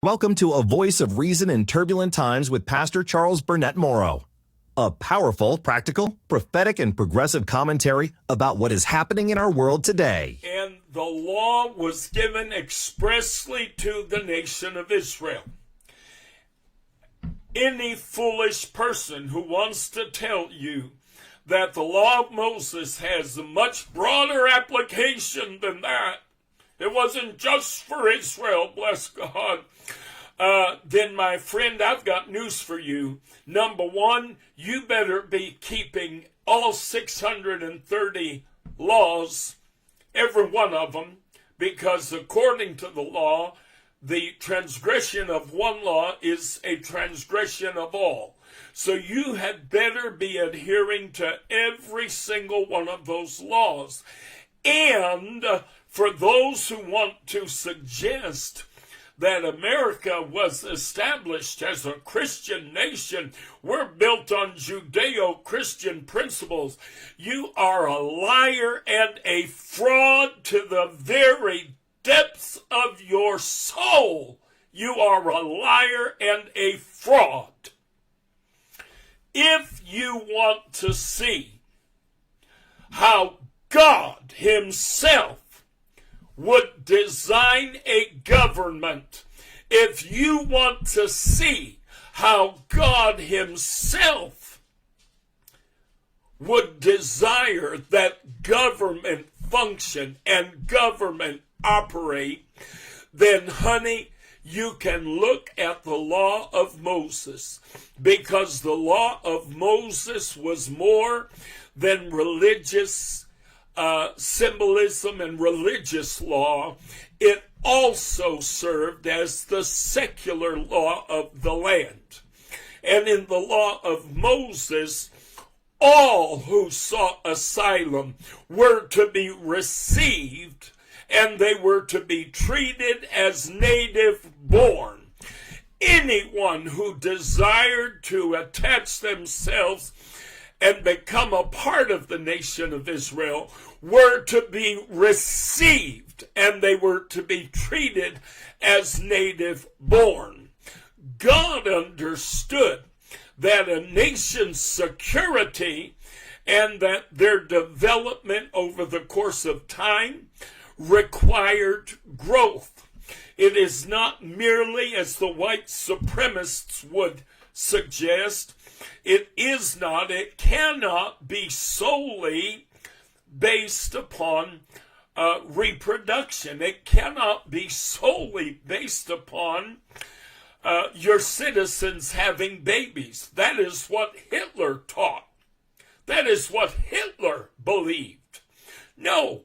Welcome to A Voice of Reason in Turbulent Times with Pastor Charles Burnett-Morrow. A powerful, practical, prophetic, and progressive commentary about what is happening in our world today. And the law was given expressly to the nation of Israel. Any foolish person who wants to tell you that the law of Moses has a much broader application than that, it wasn't just for Israel, bless God, then my friend, I've got news for you. Number one, you better be keeping all 630 laws, every one of them, because according to the law, the transgression of one law is a transgression of all. So you had better be adhering to every single one of those laws. And for those who want to suggest that America was established as a Christian nation, we're built on Judeo-Christian principles, you are a liar and a fraud to the very depths of your soul. You are a liar and a fraud. If you want to see how God Himself would design a government, if you want to see how God Himself would desire that government function and government operate, then honey, you can look at the law of Moses, because the law of Moses was more than religious symbolism and religious law. It also served as the secular law of the land. And in the law of Moses, all who sought asylum were to be received, and they were to be treated as native born. Anyone who desired to attach themselves and become a part of the nation of Israel were to be received, and they were to be treated as native born. God understood that a nation's security and that their development over the course of time required growth. It is not merely, as the white supremacists would suggest, it cannot be solely based upon reproduction. It cannot be solely based upon your citizens having babies. That is what Hitler taught. That is what Hitler believed. No,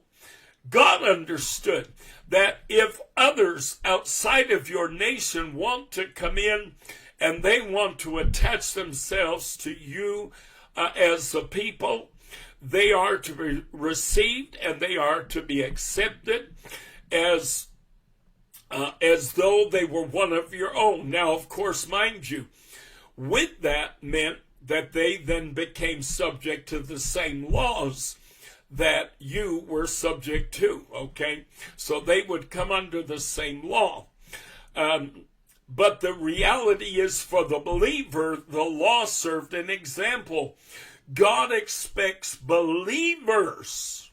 God understood that if others outside of your nation want to come in and they want to attach themselves to you as a people, they are to be received and they are to be accepted as though they were one of your own. Now, of course, mind you, with that meant that they then became subject to the same laws that you were subject to, okay? So they would come under the same law. But the reality is, for the believer, the law served an example. God expects believers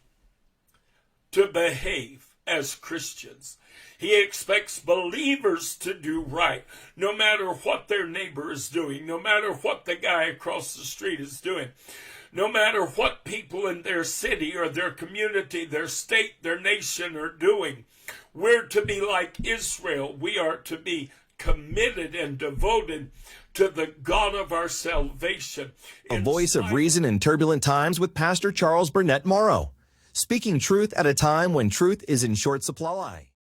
to behave as Christians. He expects believers to do right, no matter what their neighbor is doing, no matter what the guy across the street is doing, no matter what people in their city or their community, their state, their nation are doing. We're to be like Israel. We are to be committed and devoted to the God of our salvation. A Voice of Reason in Turbulent Times with Pastor Charles Burnett-Morrow, speaking truth at a time when truth is in short supply.